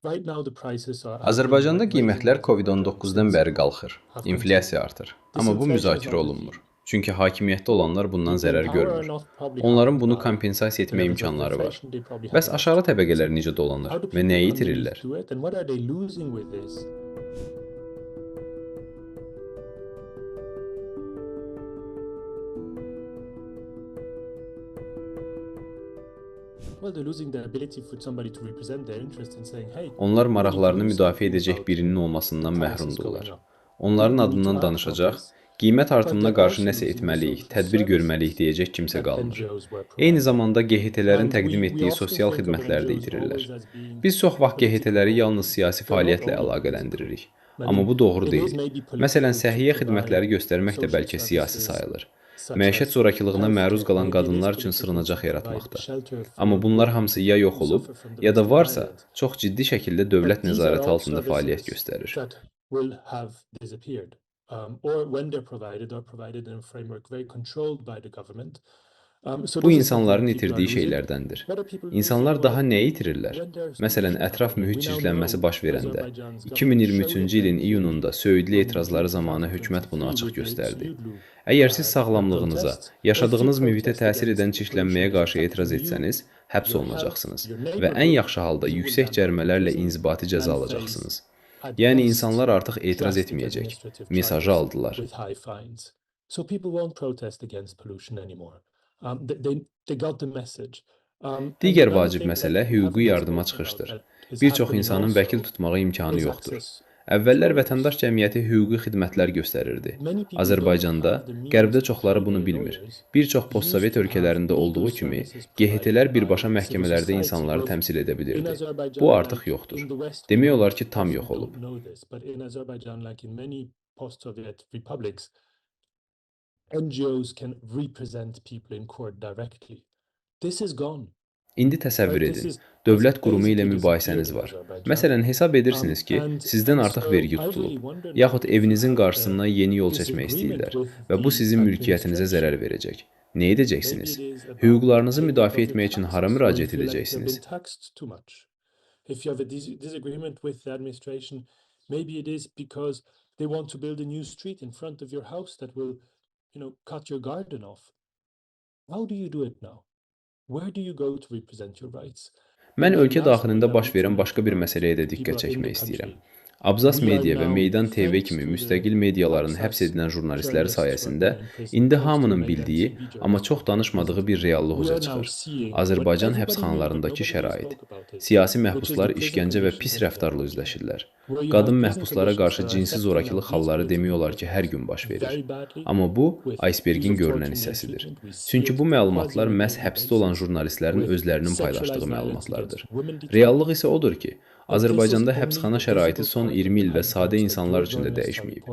Azərbaycanda qiymətlər Covid-19-dan bəri qalxır, inflyasiya artır. Amma bu müzakirə olunmur. Çünki hakimiyyətdə olanlar bundan zərər görmür. Onların bunu kompensasiya etmə imkanları var. Bəs aşağı təbəqələr necə dolanır və nəyi itirirlər? Onlar maraqlarını müdafiə edəcək birinin olmasından məhrumdurlar. Onların adından danışacaq, qiymət artımına qarşı nəsə etməliyik, tədbir görməliyik deyəcək kimsə qalmır. Eyni zamanda QHT-lərin təqdim etdiyi sosial xidmətləri də itirirlər. Biz çox vaxt QHT-ləri yalnız siyasi fəaliyyətlə əlaqələndiririk. Amma bu doğru deyil. Məsələn, səhiyyə xidmətləri göstərmək də bəlkə siyasi sayılır. Məişət zorakılığına məruz qalan qadınlar üçün sığınacaq yaratmaqda. Amma bunlar hamısı ya yox olub, ya da varsa, çox ciddi şəkildə dövlət nəzarəti altında fəaliyyət göstərir. Bu insanların itirdiyi şeylərdəndir. İnsanlar daha nəyi itirirlər? Məsələn, ətraf mühit çirklənməsi baş verəndə, 2023-cü ilin iyununda söyüdlü etirazları zamanı hökumət bunu açıq göstərdi. Əgər siz sağlamlığınıza, yaşadığınız mühitə təsir edən çirklənməyə qarşı etiraz etsəniz, həbs olunacaqsınız və ən yaxşı halda yüksək cərimələrlə inzibati cəza alacaqsınız. Yəni, insanlar artıq etiraz etməyəcək. Mesajı aldılar. Digər vacib məsələ hüquqi yardıma çıxışdır. Bir çox insanın vəkil tutmağa imkanı yoxdur. Əvvəllər vətəndaş cəmiyyəti hüquqi xidmətlər göstərirdi. Azərbaycanda, Qərbdə çoxları bunu bilmir. Bir çox postsovet ölkələrində olduğu kimi, QHT-lər birbaşa məhkəmələrdə insanları təmsil edə bilirdi. Bu artıq yoxdur. Demək olar ki, tam yox olub. İndi təsəvvür edin, dövlət qurumu ilə mübahisəniz var. Məsələn, hesab edirsiniz ki, sizdən artıq vergi tutulub, yaxud evinizin qarşısından yeni yol çəkmək istəyirlər və bu sizin mülkiyyətinizə zərər verəcək. Nə edəcəksiniz? Hüquqlarınızı müdafiə etmək üçün hara müraciət edəcəksiniz? Mən ölkə daxilində baş verən başqa bir məsələyə də diqqət çəkmək istəyirəm. Abzas Media və Meydan TV kimi müstəqil mediaların həbs edilən jurnalistləri sayəsində indi hamının bildiyi, amma çox danışmadığı bir reallıq üzə çıxır. Azərbaycan həbsxanalarındakı şərait. Siyasi məhbuslar işgəncə və pis rəftarla üzləşirlər. Qadın məhbuslara qarşı cinsi zorakılıq halları demək olar ki, hər gün baş verir. Amma bu, aysbergin görünən hissəsidir. Çünki bu məlumatlar məhz həbsdə olan jurnalistlərin özlərinin paylaşdığı məlumatlardır. Reallıq isə odur ki, Azərbaycanda həbsxana şəraiti son 20 ildə sadə insanlar üçün də dəyişməyib.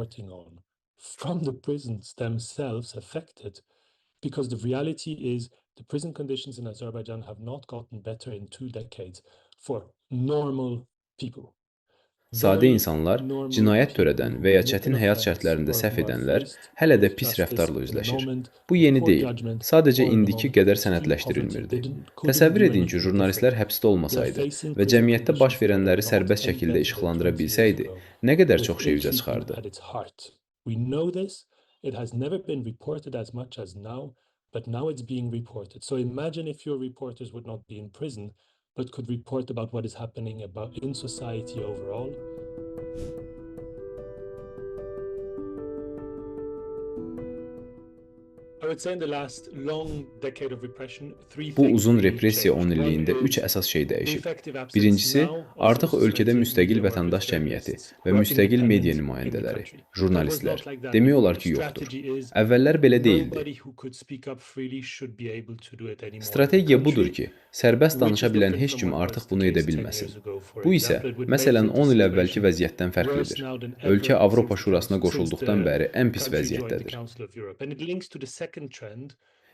Sadə insanlar, cinayət törədən və ya çətin həyat şərtlərində səhv edənlər hələ də pis rəftarla üzləşir. Bu yeni deyil, sadəcə indiki qədər sənədləşdirilmirdi. Təsəvvür edin ki, jurnalistlər həbsdə olmasaydı və cəmiyyətdə baş verənləri sərbəst şəkildə işıqlandıra bilsəydi, nə qədər çox şey üzə çıxardı. But could report about what is happening in society overall. Bu uzun repressiya 10 illiyində 3 əsas şey dəyişib. Birincisi, artıq ölkədə müstəqil vətəndaş cəmiyyəti və müstəqil media nümayəndələri, jurnalistlər, demək olar ki, yoxdur. Əvvəllər belə deyildi. Strategiya budur ki, sərbəst danışa bilən heç kim artıq bunu edə bilməsin. Bu isə, məsələn, 10 il əvvəlki vəziyyətdən fərqlidir. Ölkə Avropa Şurasına qoşulduqdan bəri ən pis vəziyyətdədir.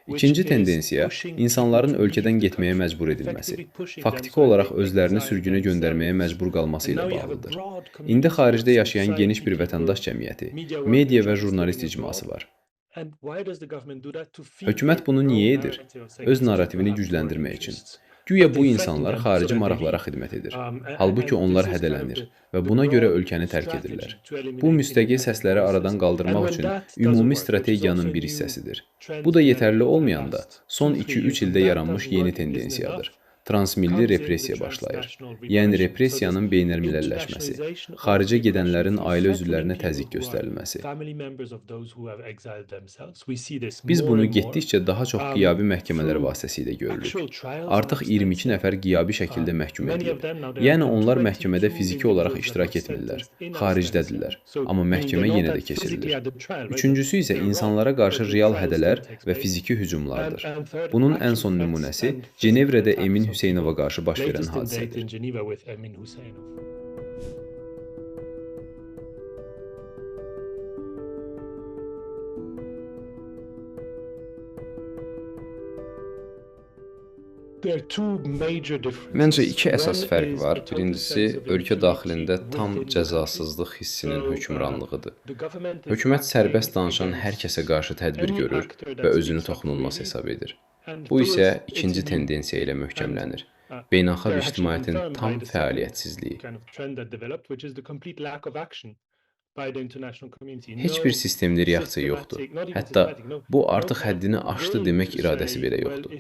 İkinci tendensiya, insanların ölkədən getməyə məcbur edilməsi, faktiki olaraq özlərini sürgünə göndərməyə məcbur qalması ilə bağlıdır. İndi xaricdə yaşayan geniş bir vətəndaş cəmiyyəti, media və jurnalist icması var. Hökumət bunu niyə edir? Öz narrativini gücləndirmək üçün. Güya bu insanlar xarici maraqlara xidmət edir. Halbuki onlar hədələnir və buna görə ölkəni tərk edirlər. Bu müstəqil səsləri aradan qaldırmaq üçün ümumi strategiyanın bir hissəsidir. Bu da yetərli olmayanda son 2-3 ildə yaranmış yeni tendensiyadır. Transmilli repressiya başlayır. Yəni repressiyanın beynəlmiləlləşməsi, xaricə gedənlərin ailə üzvlərinə təzyiq göstərilməsi. Biz bunu getdikcə daha çox qiyabi məhkəmələr vasitəsilə görürük. Artıq 22 nəfər qiyabi şəkildə məhkum edilib. Yəni onlar məhkəmədə fiziki olaraq iştirak etmirlər, xaricdədirlər, amma məhkəmə yenə də keçirilir. Üçüncüsü isə insanlara qarşı real hədələr və fiziki hücumlardır. Bunun ən son nümunəsi Cenevrədə Emin Hüseynova qarşı baş verən hadisədir. Məncə iki əsas fərq var. Birincisi, ölkə daxilində tam cəzasızlıq hissinin hökmranlığıdır. Hökumət sərbəst danışan hər kəsə qarşı tədbir görür və özünü toxunulmaz hesab edir. Bu isə ikinci tendensiya ilə möhkəmlənir. Beynəlxalq ictimaiyyətin tam fəaliyyətsizliyi. Heç bir sistemli reaksiya yoxdur. Hətta bu artıq həddini aşdı demək iradəsi belə yoxdur.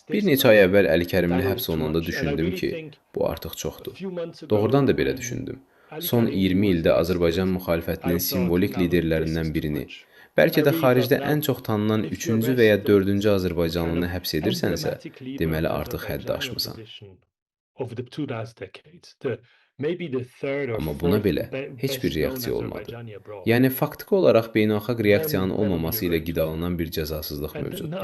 Bir neçə ay əvvəl Əlikərimli həbs olunanda düşündüm ki, bu artıq çoxdur. Doğrudan da belə düşündüm. Son 20 ildə Azərbaycan müxalifətinin simvolik liderlərindən birini, bəlkə də xaricdə ən çox tanınan 3-cü və ya 4-cü azərbaycanlını həbs edirsənsə, deməli artıq həddi aşmısan. Amma buna belə heç bir reaksiya olmadı. Yəni faktiki olaraq beynəlxalq reaksiyanın olmaması ilə qidalanan bir cəzasızlıq mövcuddur.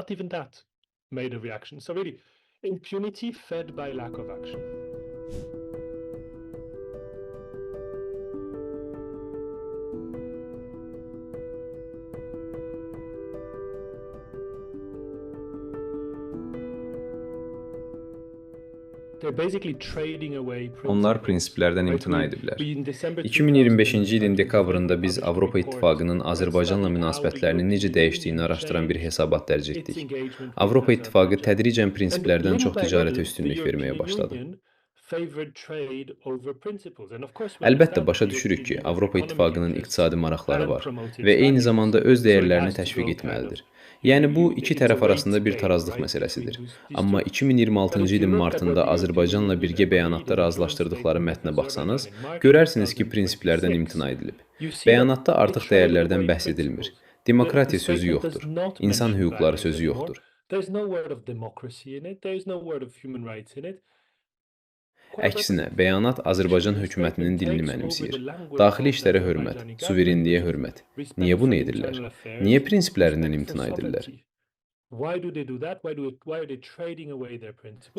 Onlar prinsiplərdən imtina ediblər. 2025-ci ilin dekabrında biz Avropa İttifaqının Azərbaycanla münasibətlərini necə dəyişdiyini araşdıran bir hesabat dərc etdik. Avropa İttifaqı tədricən prinsiplərdən çox ticarətə üstünlük verməyə başladı. Əlbəttə, başa düşürük ki, Avropa İttifaqının iqtisadi maraqları var və eyni zamanda öz dəyərlərini təşviq etməlidir. Yəni, bu iki tərəf arasında bir tarazlıq məsələsidir. Amma 2026-cı ilin martında Azərbaycanla birgə bəyanatda razılaşdırdıqları mətnə baxsanız, görərsiniz ki, prinsiplərdən imtina edilib. Bəyanatda artıq dəyərlərdən bəhs edilmir. Demokratiya sözü yoxdur. İnsan hüquqları sözü yoxdur. Əksinə, bəyanat Azərbaycan hökumətinin dilini mənimsəyir. Daxili işlərə hörmət, suverenliyə hörmət. Niyə bunu edirlər? Niyə prinsiplərindən imtina edirlər?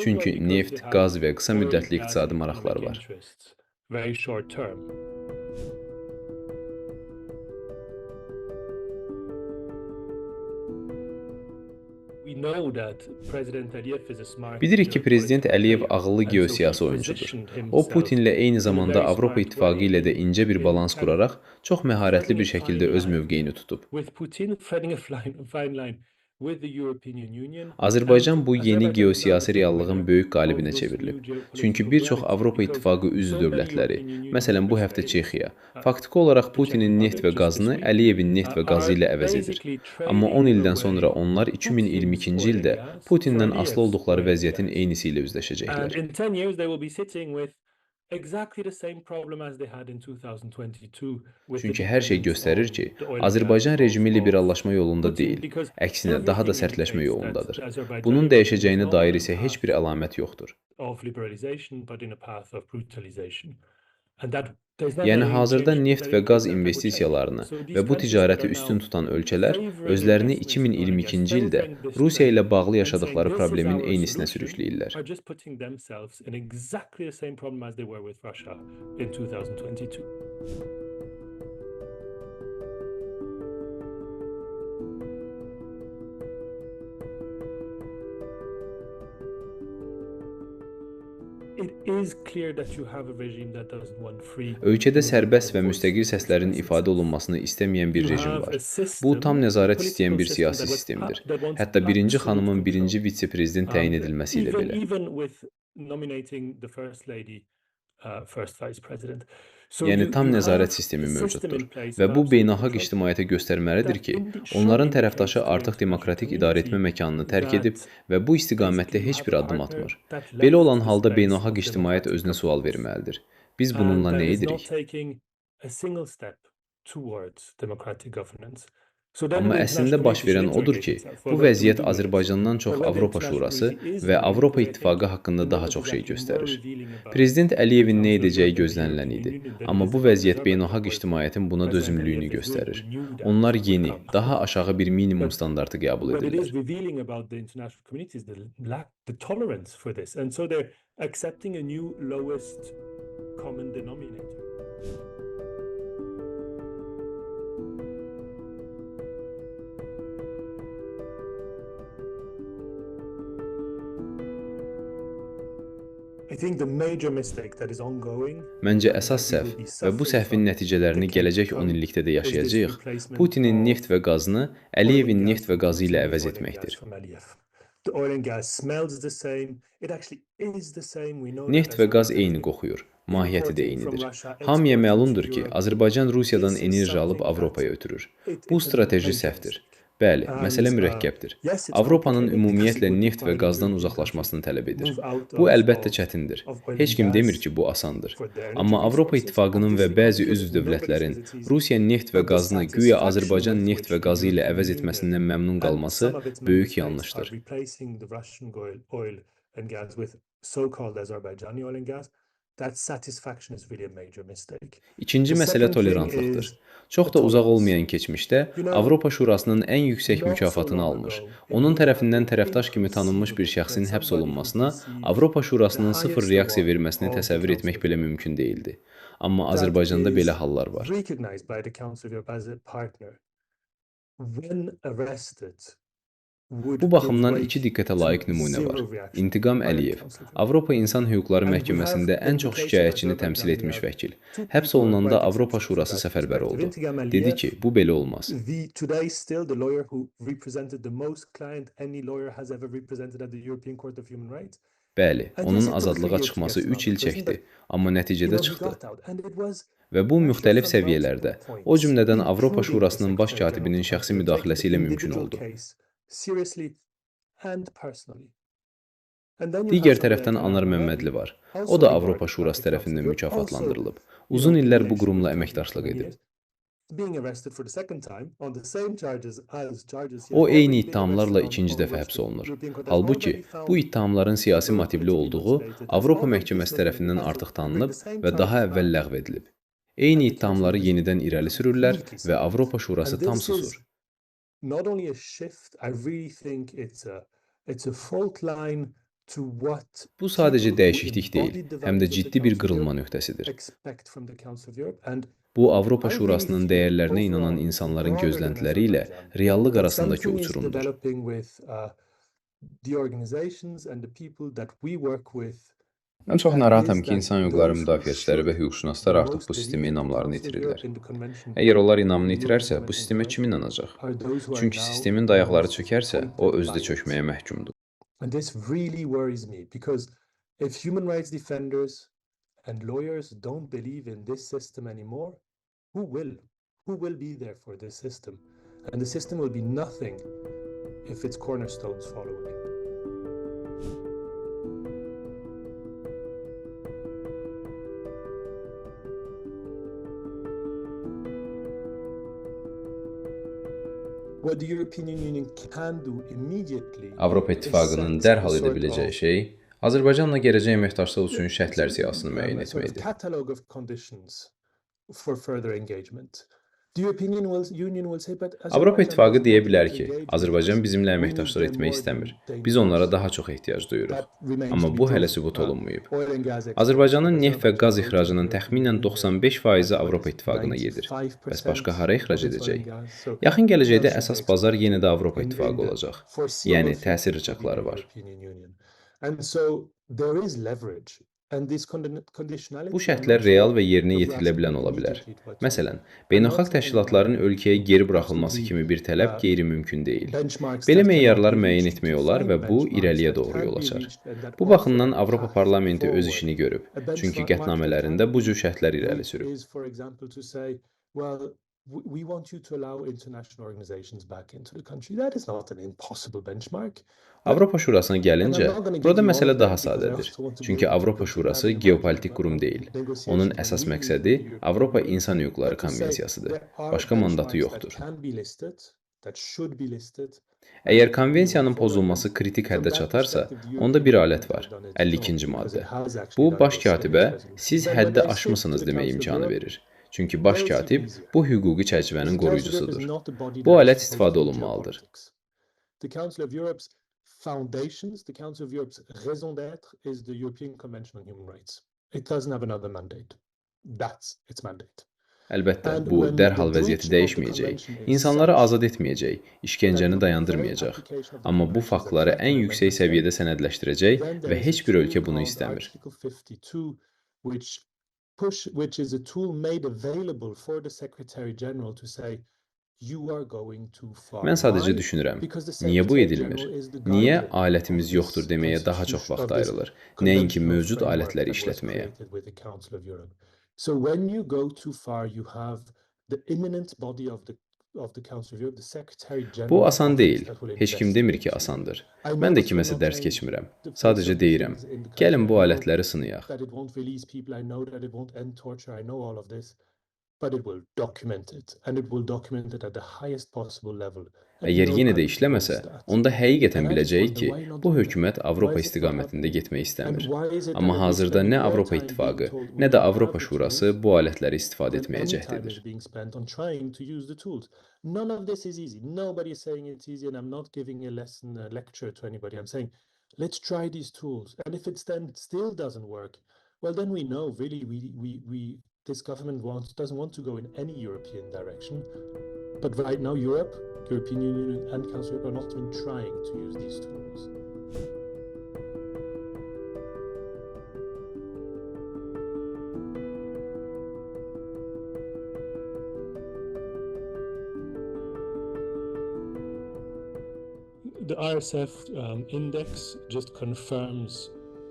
Çünki neft, qaz və qısa müddətli iqtisadi maraqları var. Bilirik ki, Prezident Əliyev ağıllı geosiyasi oyuncudur. O, Putinlə eyni zamanda Avropa İttifaqı ilə də incə bir balans quraraq çox məharətli bir şəkildə öz mövqeyini tutub. Azərbaycan bu yeni geosiyasi reallığın böyük qalibinə çevrilib. Çünki bir çox Avropa İttifaqı üzv dövlətləri, məsələn bu həftə Çexiya, faktiki olaraq Putinin neft və qazını Əliyevin neft və qazı ilə əvəz edir. Amma 10 ildən sonra onlar 2022-ci ildə Putindən asılı olduqları vəziyyətin eynisi ilə üzləşəcəklər. Çünki hər şey göstərir ki, Azərbaycan rejimi liberallaşma yolunda deyil, əksinə daha da sərtləşmə yolundadır. Bunun dəyişəcəyinə dair isə heç bir əlamət yoxdur. Yəni hazırda neft və qaz investisiyalarını və bu ticarəti üstün tutan ölkələr özlərini 2022-ci ildə Rusiya ilə bağlı yaşadıkları problemin eynisinə sürükləyirlər. Ölkədə sərbəst və müstəqil səslərin ifadə olunmasını istəməyən bir rejim var. Bu, tam nəzarət istəyən bir siyasi sistemdir. Hətta birinci xanımın birinci vitse-prezident təyin edilməsi ilə belə. Yəni tam nəzarət sistemi mövcuddur və bu beynəlxalq ictimaiyyətə göstərməlidir ki, onların tərəfdaşı artıq demokratik idarəetmə məkanını tərk edib və bu istiqamətdə heç bir addım atmır. Belə olan halda beynəlxalq ictimaiyyət özünə sual verməlidir. Biz bununla nə edirik? Amma əslində baş verən odur ki, bu vəziyyət Azərbaycandan çox Avropa Şurası və Avropa İttifaqı haqqında daha çox şey göstərir. Prezident Əliyevin nə edəcəyi gözlənilən idi, amma bu vəziyyət beynəlxalq ictimaiyyətin buna dözümlülüyünü göstərir. Onlar yeni, daha aşağı bir minimum standartı qəbul edirlər. Məncə əsas səhv və bu səhvin nəticələrini gələcək 10 illikdə də yaşayacağıq, Putinin neft və qazını Əliyevin neft və qazı ilə əvəz etməkdir. Neft və qaz eyni qoxuyur, mahiyyəti də eynidir. Hamıya məlumdur ki, Azərbaycan Rusiyadan enerji alıb Avropaya ötürür. Bu strateji səhvdir. Bəli, məsələ mürəkkəbdir. Avropanın ümumiyyətlə neft və qazdan uzaqlaşmasını tələb edir. Bu əlbəttə çətindir. Heç kim demir ki, bu asandır. Amma Avropa İttifaqının və bəzi üzv dövlətlərin Rusiya neft və qazını güya Azərbaycan neft və qazı ilə əvəz etməsindən məmnun qalması böyük yanlışdır. İkinci məsələ tolerantlıqdır. Çox da uzaq olmayan keçmişdə Avropa Şurasının ən yüksək mükafatını almış, onun tərəfindən tərəfdaş kimi tanınmış bir şəxsin həbs olunmasına Avropa Şurasının sıfır reaksiya verməsini təsəvvür etmək belə mümkün deyildi. Amma Azərbaycanda belə hallar var. Bu baxımdan iki diqqətə layiq nümunə var. İntiqam Əliyev, Avropa İnsan Hüquqları Məhkəməsində ən çox şikayətçini təmsil etmiş vəkil. Həbs olunanda Avropa Şurası səfərbər oldu. Dedi ki, bu belə olmaz. Bəli, onun azadlığa çıxması 3 il çəkdi, amma nəticədə çıxdı. Və bu müxtəlif səviyyələrdə, o cümlədən Avropa Şurasının baş katibinin şəxsi müdaxiləsi ilə mümkün oldu. Digər tərəfdən Anar Məmmədli var. O da Avropa Şurası tərəfindən mükafatlandırılıb. Uzun illər bu qurumla əməkdaşlıq edib. O eyni ittihamlarla ikinci dəfə həbs olunur. Halbuki, bu ittihamların siyasi motivli olduğu Avropa Məhkəməsi tərəfindən artıq tanınıb və daha əvvəl ləğv edilib. Eyni ittihamları yenidən irəli sürürlər və Avropa Şurası tam susur. Bu sadəcə dəyişiklik deyil, həm də ciddi bir qırılma nöqtəsidir. Bu, Avropa Şurasının dəyərlərinə inanan insanların gözləntiləri ilə reallıq arasındakı uçurumdur. Mən çox narahatam ki, insan hüquqları müdafiəçiləri və hüquqşünaslar artıq bu sistemə inamlarını itirirlər. Əgər onlar inamını itirərsə, bu sistemə kim inanacaq? Çünki sistemin dayaqları çökərsə, o özü də çökməyə məhkumdur. Avropa İttifaqının dərhal edə biləcəyi şey, Azərbaycanla gələcək əməkdaşlıq üçün şərtlər siyahısını müəyyən etməkdir. Avropa İttifaqı deyə bilər ki, Azərbaycan bizimlə əməkdaşlıq etmək istəmir. Biz onlara daha çox ehtiyac duyuruq. Amma bu hələ sübut olunmayıb. Azərbaycanın neft və qaz ixracının təxminən 95% Avropa İttifaqına gedir. Bəs başqa hara ixrac edəcək? Yaxın gələcəkdə əsas bazar yenə də Avropa İttifaqı olacaq. Yəni, təsir rıçaqları var. Bu şərtlər real və yerinə yetirilə bilən ola bilər. Məsələn, beynəlxalq təşkilatların ölkəyə geri buraxılması kimi bir tələb qeyri-mümkün deyil. Belə meyarlar müəyyən etmək olar və bu irəliyə doğru yol açar. Bu baxımdan Avropa Parlamenti öz işini görüb, çünki qətnamələrində bu cür şərtlər irəli sürüb. We want you to allow international organizations back into the country. That is not an impossible benchmark. Avropa Şurasına gəlincə, burada məsələ daha sadədir. Çünki Avropa Şurası geopolitik qurum deyil. Onun əsas məqsədi Avropa İnsan Hüquqları Konvensiyasıdır. Başqa mandatı yoxdur. Əgər konvensiyanın pozulması kritik həddə çatarsa, onda bir alət var, 52-ci maddə. Bu, baş katibə, siz həddi aşmısınız demək imkanı verir. Çünki baş katib bu hüquqi çərçivənin qoruyucusudur. Bu alət istifadə olunmalıdır. The Council of Europe's foundations, the Council of Europe's raison d'être is the European Convention on Human Rights. It doesn't have another mandate. That's its mandate. Əlbəttə, bu dərhal vəziyyəti dəyişməyəcək, insanları azad etməyəcək, işgəncəni dayandırmayacaq. Amma bu faktları ən yüksək səviyyədə sənədləşdirəcək və heç bir ölkə bunu istəmir. Which is a tool made available for the Secretary General to say you are going too far. Mən sadəcə düşünürəm, niyə bu edilmir? Niyə alətimiz yoxdur deməyə daha çox vaxt ayrılır, nəinki mövcud alətləri işlətməyə? So when you go too far, you have the imminent body of the Council of Europe, the Secretary General. Bu asan deyil. Heç kim demir ki, asandır. Mən də kiməsə dərs keçmirəm. Sadəcə deyirəm, gəlin bu alətləri sınayaq. Əgər yenə də işləməsə, onda həqiqətən biləcəyik ki, bu hökumət Avropa istiqamətində getmək istəmir. Amma hazırda nə Avropa İttifaqı, nə də Avropa Şurası bu alətləri istifadə etməyə cəhd edir. None of this is easy. Nobody is saying it's easy, and I'm not giving a lesson, a lecture to anybody. I'm saying, let's try these tools. And if it still doesn't work, well, then we know really this government doesn't want to go in any European direction. But right now, European Union and Council of Europe are not even trying to use these tools. The RSF index just confirms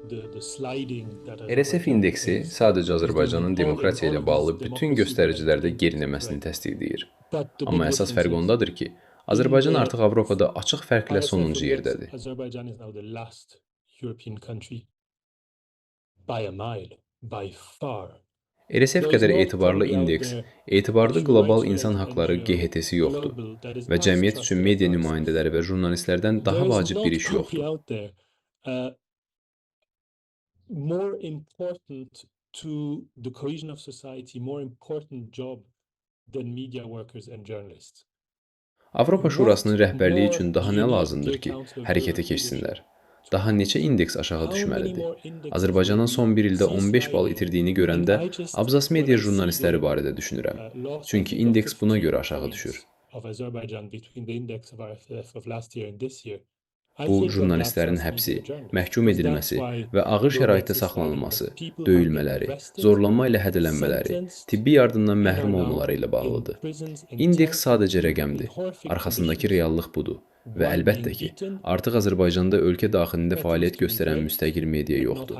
the sliding that RSF indeksi sadəcə Azərbaycanın demokratiya ilə bağlı bütün göstəricilərdə geriləməsini təsdiqləyir. Amma əsas fərq ondadır ki, Azərbaycan artıq Avropada açıq fərqlə sonuncu yerdədir. Azərbaycan is now the last European country by a mile, by far. RSF qədər etibarlı indeks, etibarlı qlobal insan haqları GHT-si yoxdur və cəmiyyət üçün media nümayəndələri və jurnalistlərdən daha vacib bir iş yoxdur. More important to the cohesion of society, more important job than media workers and journalists. Avropa Şurasının rəhbərliyi üçün daha nə lazımdır ki, hərəkətə keçsinlər? Daha neçə indeks aşağı düşməlidir? Azərbaycanın son bir ildə 15 bal itirdiyini görəndə Abzas Media jurnalistləri barədə düşünürəm. Çünki indeks buna görə aşağı düşür. Bu, jurnalistlərin həbsi, məhkum edilməsi və ağır şəraitdə saxlanılması, döyülmələri, zorlanma ilə hədələnmələri, tibbi yardımdan məhrum olmaları ilə bağlıdır. İndeks sadəcə rəqəmdir, arxasındakı reallıq budur. Və əlbəttə ki, artıq Azərbaycanda ölkə daxilində fəaliyyət göstərən müstəqil media yoxdur.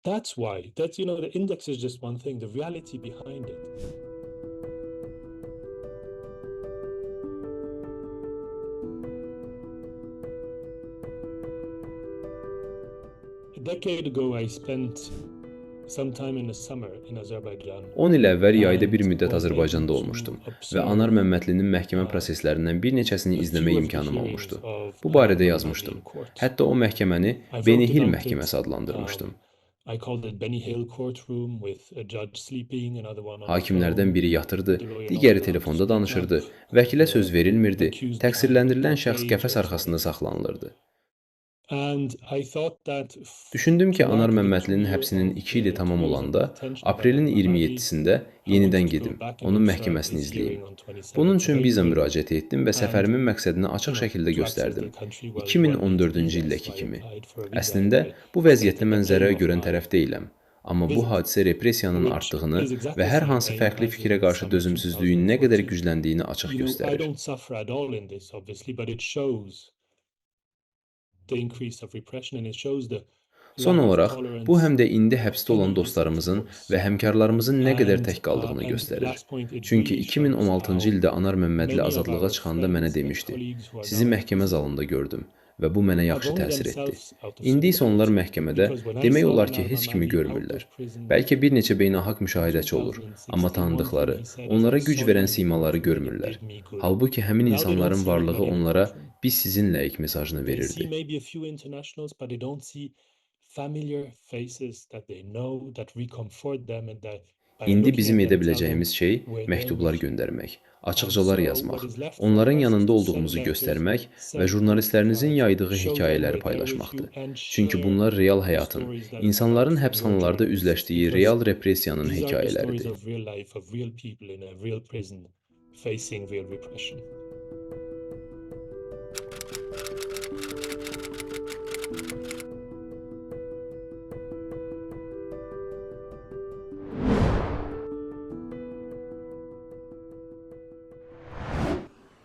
That's why. The index is just one thing, the reality behind it. A decade ago I spent sometime in the summer in Azerbaijan. 10 il əvvəl yayda bir müddət Azərbaycanda olmuşdum və Anar Məmmədlinin məhkəmə proseslərindən bir neçəsini izləmə imkanım olmuşdu. Bu barədə yazmışdım. Hətta o məhkəməni Beni Hill məhkəməsi adlandırmışdım. Hakimlərdən biri yatırdı, digəri telefonda danışırdı, vəkilə söz verilmirdi, təqsirləndirilən şəxs qəfəs arxasında saxlanılırdı. Düşündüm ki Anar Məmmədlinin həbsinin 2 ili tamam olanda, aprelin 27-sində yenidən gedim, onun məhkəməsini izləyim. Bunun üçün viza müraciət etdim və səfərimin məqsədini açıq şəkildə göstərdim. 2014-cü ildəki kimi. Əslində, bu vəziyyətdə mən zərər görən tərəf deyiləm. Amma bu hadisə repressiyanın artdığını və hər hansı fərqli fikrə qarşı dözümsüzlüyün nə qədər gücləndiyini açıq göstərir. Son olaraq, bu həm də indi həbsdə olan dostlarımızın və həmkarlarımızın nə qədər tək qaldığını göstərir. Çünki 2016-cı ildə Anar Məmmədli azadlığa çıxanda mənə demişdi: "Sizi məhkəmə zalında gördüm və bu mənə yaxşı təsir etdi." İndi isə onlar məhkəmədə demək olar ki, heç kimi görmürlər. Bəlkə bir neçə beynəlxalq müşahidəçi olur, amma tanıdıqları, onlara güc verən simaları görmürlər. Halbuki həmin insanların varlığı onlara "biz sizinləyik" mesajını verirdi. İndi bizim edə biləcəyimiz şey məktublar göndərmək, açıqcalar yazmaq, onların yanında olduğumuzu göstərmək və jurnalistlərinizin yaydığı hekayələri paylaşmaqdır. Çünki bunlar real həyatın, insanların həbsxanalarda üzləşdiyi real repressiyanın hekayələridir.